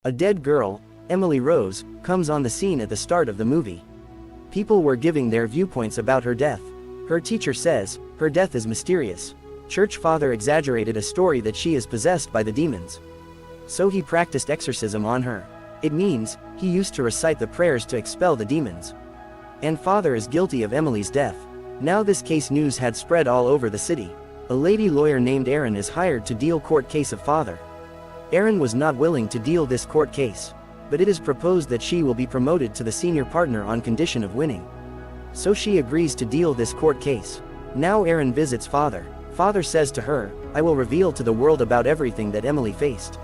A dead girl, Emily Rose, comes on the scene at the start of the movie. People were giving their viewpoints about her death. Her teacher says, her death is mysterious. Church father exaggerated a story that she is possessed by the demons. So he practiced exorcism on her. It means, he used to recite the prayers to expel the demons. And father is guilty of Emily's death. Now this case news had spread all over the city. A lady lawyer named Erin is hired to deal court case of father. Erin was not willing to deal this court case, but it is proposed that she will be promoted to the senior partner on condition of winning. So she agrees to deal this court case. Now Erin visits father. Father says to her, I will reveal to the world about everything that Emily faced.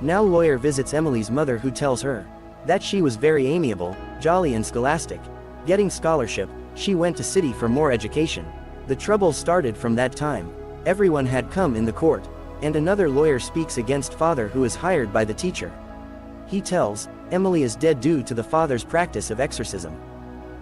Now lawyer visits Emily's mother, who tells her that she was very amiable, jolly and scholastic. Getting scholarship, she went to city for more education. The trouble started from that time. Everyone had come in the court, and another lawyer speaks against father, who is hired by the teacher. He tells, Emily is dead due to the father's practice of exorcism.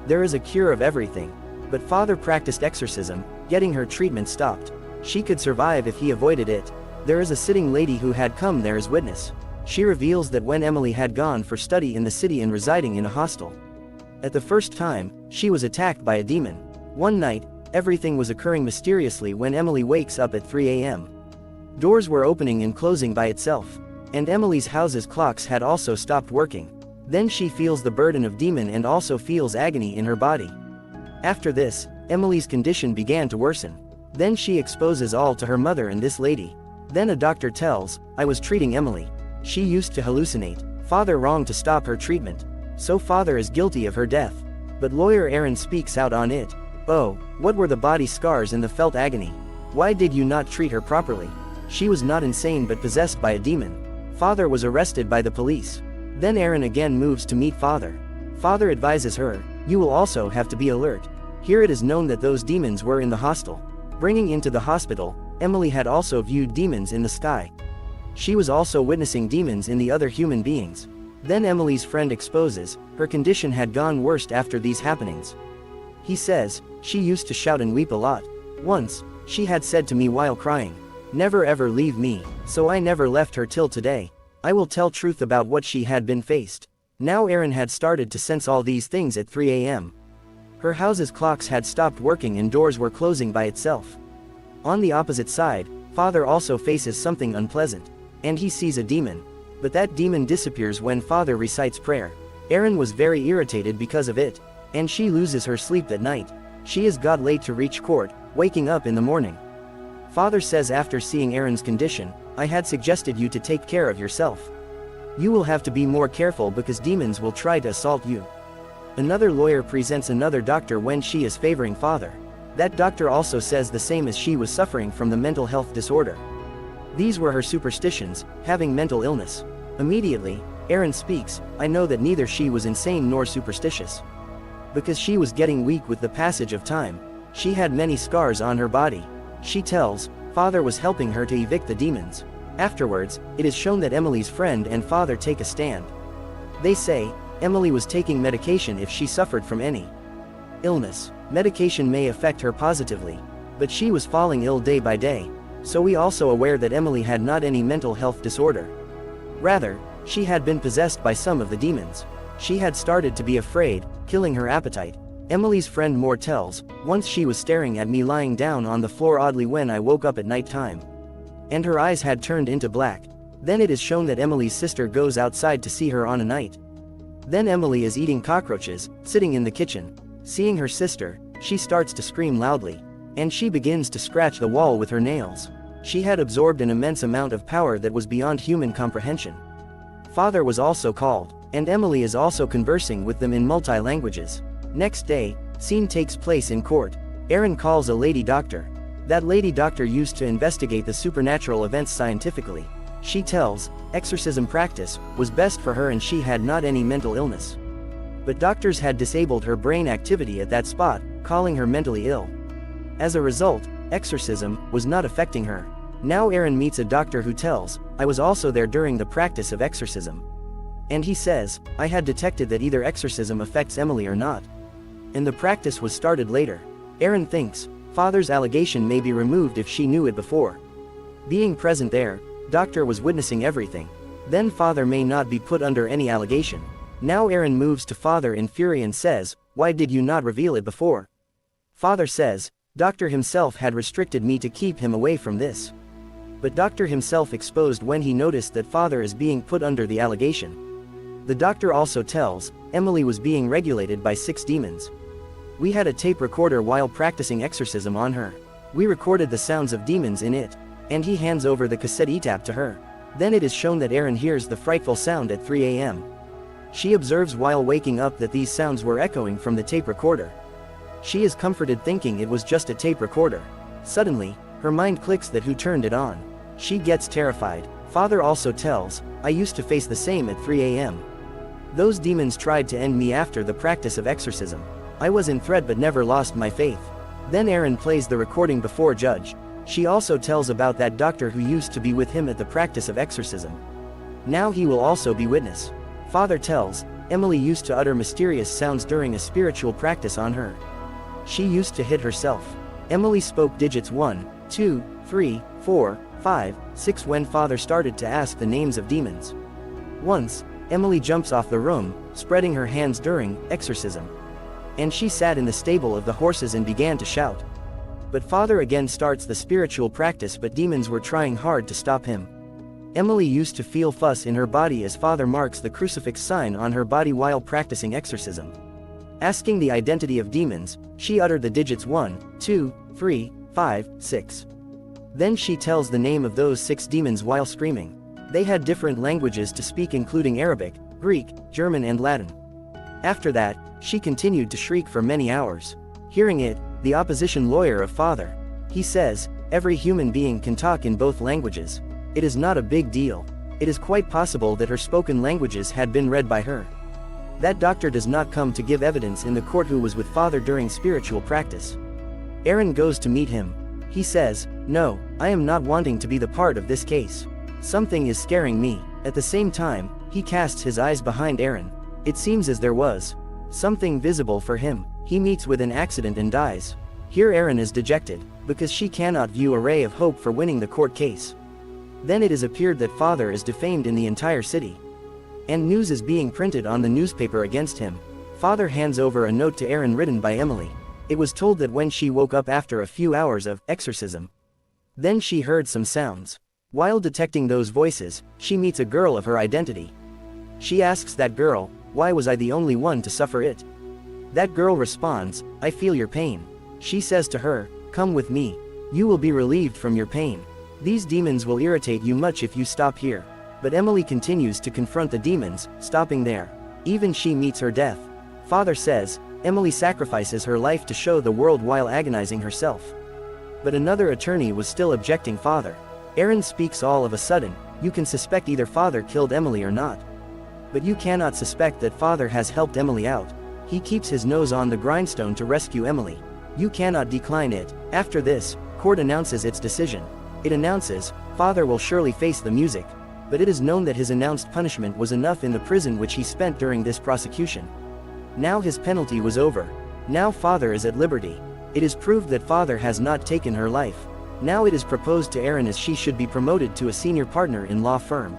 There is a cure of everything. But father practiced exorcism, getting her treatment stopped. She could survive if he avoided it. There is a sitting lady who had come there as witness. She reveals that when Emily had gone for study in the city and residing in a hostel, at the first time, she was attacked by a demon. One night, everything was occurring mysteriously when Emily wakes up at 3 a.m. Doors were opening and closing by itself. And Emily's house's clocks had also stopped working. Then she feels the burden of demon and also feels agony in her body. After this, Emily's condition began to worsen. Then she exposes all to her mother and this lady. Then a doctor tells, I was treating Emily. She used to hallucinate. Father wrong to stop her treatment. So father is guilty of her death. But lawyer Erin speaks out on it. Oh, what were the body scars and the felt agony? Why did you not treat her properly? She was not insane but possessed by a demon. Father was arrested by the police. Then Erin again moves to meet father. Father advises her, you will also have to be alert. Here it is known that those demons were in the hostel. Bringing into the hospital, Emily had also viewed demons in the sky. She was also witnessing demons in the other human beings. Then Emily's friend exposes, her condition had gone worse after these happenings. He says, she used to shout and weep a lot. Once, she had said to me while crying, never ever leave me, so I never left her till today. I will tell truth about what she had been faced. Now Erin had started to sense all these things at 3 a.m. Her house's clocks had stopped working and doors were closing by itself. On the opposite side, father also faces something unpleasant, and he sees a demon. But that demon disappears when father recites prayer. Erin was very irritated because of it, and she loses her sleep that night. She is got late to reach court, waking up in the morning. Father says after seeing Erin's condition, I had suggested you to take care of yourself. You will have to be more careful because demons will try to assault you. Another lawyer presents another doctor when she is favoring father. That doctor also says the same, as she was suffering from the mental health disorder. These were her superstitions, having mental illness. Immediately, Erin speaks, I know that neither she was insane nor superstitious. Because she was getting weak with the passage of time. She had many scars on her body. She tells, father was helping her to evict the demons. Afterwards, it is shown that Emily's friend and father take a stand. They say, Emily was taking medication if she suffered from any illness. Medication may affect her positively, but she was falling ill day by day. So we also aware that Emily had not any mental health disorder. Rather, she had been possessed by some of the demons. She had started to be afraid, killing her appetite. Emily's friend Moore tells, once she was staring at me lying down on the floor oddly when I woke up at night time. And her eyes had turned into black. Then it is shown that Emily's sister goes outside to see her on a night. Then Emily is eating cockroaches, sitting in the kitchen. Seeing her sister, she starts to scream loudly. And she begins to scratch the wall with her nails. She had absorbed an immense amount of power that was beyond human comprehension. Father was also called, and Emily is also conversing with them in multi-languages. Next day, scene takes place in court. Erin calls a lady doctor. That lady doctor used to investigate the supernatural events scientifically. She tells, exorcism practice was best for her and she had not any mental illness. But doctors had disabled her brain activity at that spot, calling her mentally ill. As a result, exorcism was not affecting her. Now Erin meets a doctor who tells, I was also there during the practice of exorcism. And he says, I had detected that either exorcism affects Emily or not. And the practice was started later. Erin thinks, father's allegation may be removed if she knew it before. Being present there, doctor was witnessing everything. Then father may not be put under any allegation. Now Aaron moves to father in fury and says, "Why did you not reveal it before?" Father says, "Doctor himself had restricted me to keep him away from this." But doctor himself exposed when he noticed that father is being put under the allegation. The doctor also tells, Emily was being regulated by 6 demons. We had a tape recorder while practicing exorcism on her. We recorded the sounds of demons in it. And he hands over the cassette tape to her. Then it is shown that Aaron hears the frightful sound at 3 a.m. She observes while waking up that these sounds were echoing from the tape recorder. She is comforted thinking it was just a tape recorder. Suddenly, her mind clicks that who turned it on. She gets terrified. Father also tells, "I used to face the same at 3 a.m. Those demons tried to end me after the practice of exorcism. I was in threat but never lost my faith." Then Aaron plays the recording before judge. She also tells about that doctor who used to be with him at the practice of exorcism. Now he will also be witness. Father tells, Emily used to utter mysterious sounds during a spiritual practice on her. She used to hit herself. Emily spoke digits 1, 2, 3, 4, 5, 6 when father started to ask the names of demons. Once, Emily jumps off the room, spreading her hands during exorcism. And she sat in the stable of the horses and began to shout. But father again starts the spiritual practice, but demons were trying hard to stop him. Emily used to feel fuss in her body as father marks the crucifix sign on her body while practicing exorcism. Asking the identity of demons, she uttered the digits 1, 2, 3, 5, 6. Then she tells the name of those 6 demons while screaming. They had different languages to speak including Arabic, Greek, German and Latin. After that, she continued to shriek for many hours. Hearing it, the opposition lawyer of father. He says, every human being can talk in both languages. It is not a big deal. It is quite possible that her spoken languages had been read by her. That doctor does not come to give evidence in the court who was with father during spiritual practice. Aaron goes to meet him. He says, "No, I am not wanting to be the part of this case. Something is scaring me." At the same time, he casts his eyes behind Aaron. It seems as there was something visible for him. He meets with an accident and dies. Here Aaron is dejected, because she cannot view a ray of hope for winning the court case. Then it is appeared that father is defamed in the entire city. And news is being printed on the newspaper against him. Father hands over a note to Aaron written by Emily. It was told that when she woke up after a few hours of exorcism, then she heard some sounds. While detecting those voices, she meets a girl of her identity. She asks that girl, "Why was I the only one to suffer it?" That girl responds, "I feel your pain." She says to her, "Come with me. You will be relieved from your pain. These demons will irritate you much if you stop here." But Emily continues to confront the demons, stopping there. Even she meets her death. Father says, Emily sacrifices her life to show the world while agonizing herself. But another attorney was still objecting father. Aaron speaks all of a sudden, "You can suspect either father killed Emily or not. But you cannot suspect that father has helped Emily out. He keeps his nose on the grindstone to rescue Emily. You cannot decline it." After this, court announces its decision. It announces, father will surely face the music. But it is known that his announced punishment was enough in the prison which he spent during this prosecution. Now his penalty was over. Now father is at liberty. It is proved that father has not taken her life. Now it is proposed to Aaron as she should be promoted to a senior partner in law firm.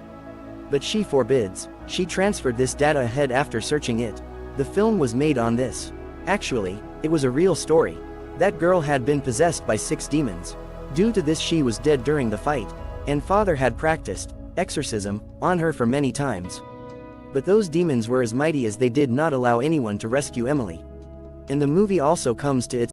But she forbids. She transferred this data ahead after searching it. The film was made on this. Actually, it was a real story. That girl had been possessed by 6 demons. Due to this she was dead during the fight. And father had practiced exorcism on her for many times. But those demons were as mighty as they did not allow anyone to rescue Emily. And the movie also comes to its